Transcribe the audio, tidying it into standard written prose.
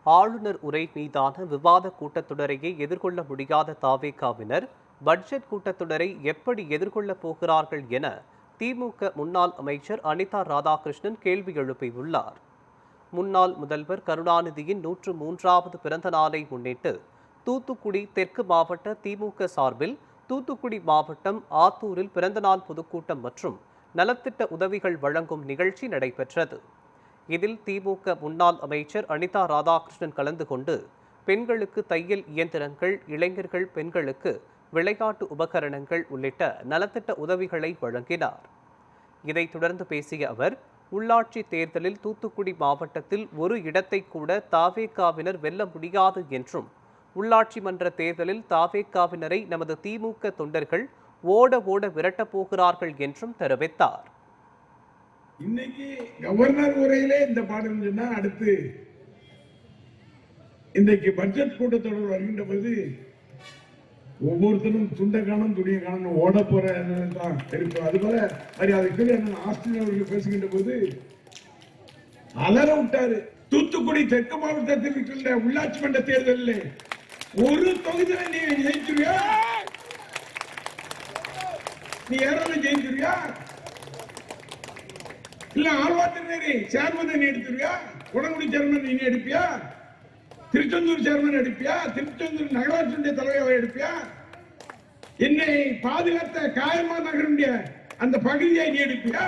ஆளுநர் உரை மீதான விவாத கூட்டத்தொடரையே எதிர்கொள்ள முடியாத தாவேகாவினர் பட்ஜெட் கூட்டத்தொடரை எப்படி எதிர்கொள்ளப் போகிறார்கள் என திமுக முன்னாள் அமைச்சர் அனிதா ராதாகிருஷ்ணன் கேள்வி எழுப்பியுள்ளார். முன்னாள் முதல்வர் கருணாநிதியின் 103வது பிறந்த நாளை முன்னிட்டு தூத்துக்குடி தெற்கு மாவட்ட திமுக சார்பில் தூத்துக்குடி மாவட்டம் ஆத்தூரில் பிறந்தநாள் பொதுக்கூட்டம் மற்றும் நலத்திட்ட உதவிகள் வழங்கும் நிகழ்ச்சி நடைபெற்றது. இதில் திமுக முன்னாள் அமைச்சர் அனிதா ராதாகிருஷ்ணன் கலந்து கொண்டு பெண்களுக்கு தையல் இயந்திரங்கள், இளைஞர்கள் பெண்களுக்கு விளையாட்டு உபகரணங்கள் உள்ளிட்ட நலத்திட்ட உதவிகளை வழங்கினார். இதைத் தொடர்ந்து பேசிய அவர், உள்ளாட்சி தேர்தலில் தூத்துக்குடி மாவட்டத்தில் ஒரு இடத்தை கூட தாவேகாவினர் வெல்ல முடியாது என்றும், உள்ளாட்சி மன்ற தேர்தலில் தாவேகாவினரை நமது திமுக தொண்டர்கள் ஓட ஓட விரட்டப் போகிறார்கள் என்றும் தெரிவித்தார். இன்னைக்கு கவர்னர் உரையிலே இந்த பாடம் சொன்னா, அடுத்து இன்றைக்கு பட்ஜெட் கூட்டத்தொடர் வருகின்ற போது ஒவ்வொருத்தரும் துண்டை காணும் துணியை காணும் ஓட போற தான் இருக்கும். அதுபோல மரியாதைக்கு ஆஸ்திரேலியா அவர்கள் பேசுகின்ற போது அலற விட்டாரு. தூத்துக்குடி தெற்கு மாவட்டத்தில் இருக்கின்ற உள்ளாட்சி மன்ற தேர்தலில் ஒரு தொகுதியில நீ ஜெயிச்சிருவியா? நீ ஏறல ஜெயிச்சிருவியா? இல்ல ஆழ்வாத்தினரி சேர்மன் நீ எடுத்துருவியா? உடங்குடி சேர்மன் நீ எடுப்பியா? திருச்செந்தூர் சேர்மன் எடுப்பியா? திருச்செந்தூர் நகராட்சியுடைய தலைவரை எடுப்பியா? என்னை பாதுகாத்த காயமா நகருடைய அந்த பகுதியை நீ எடுப்பியா?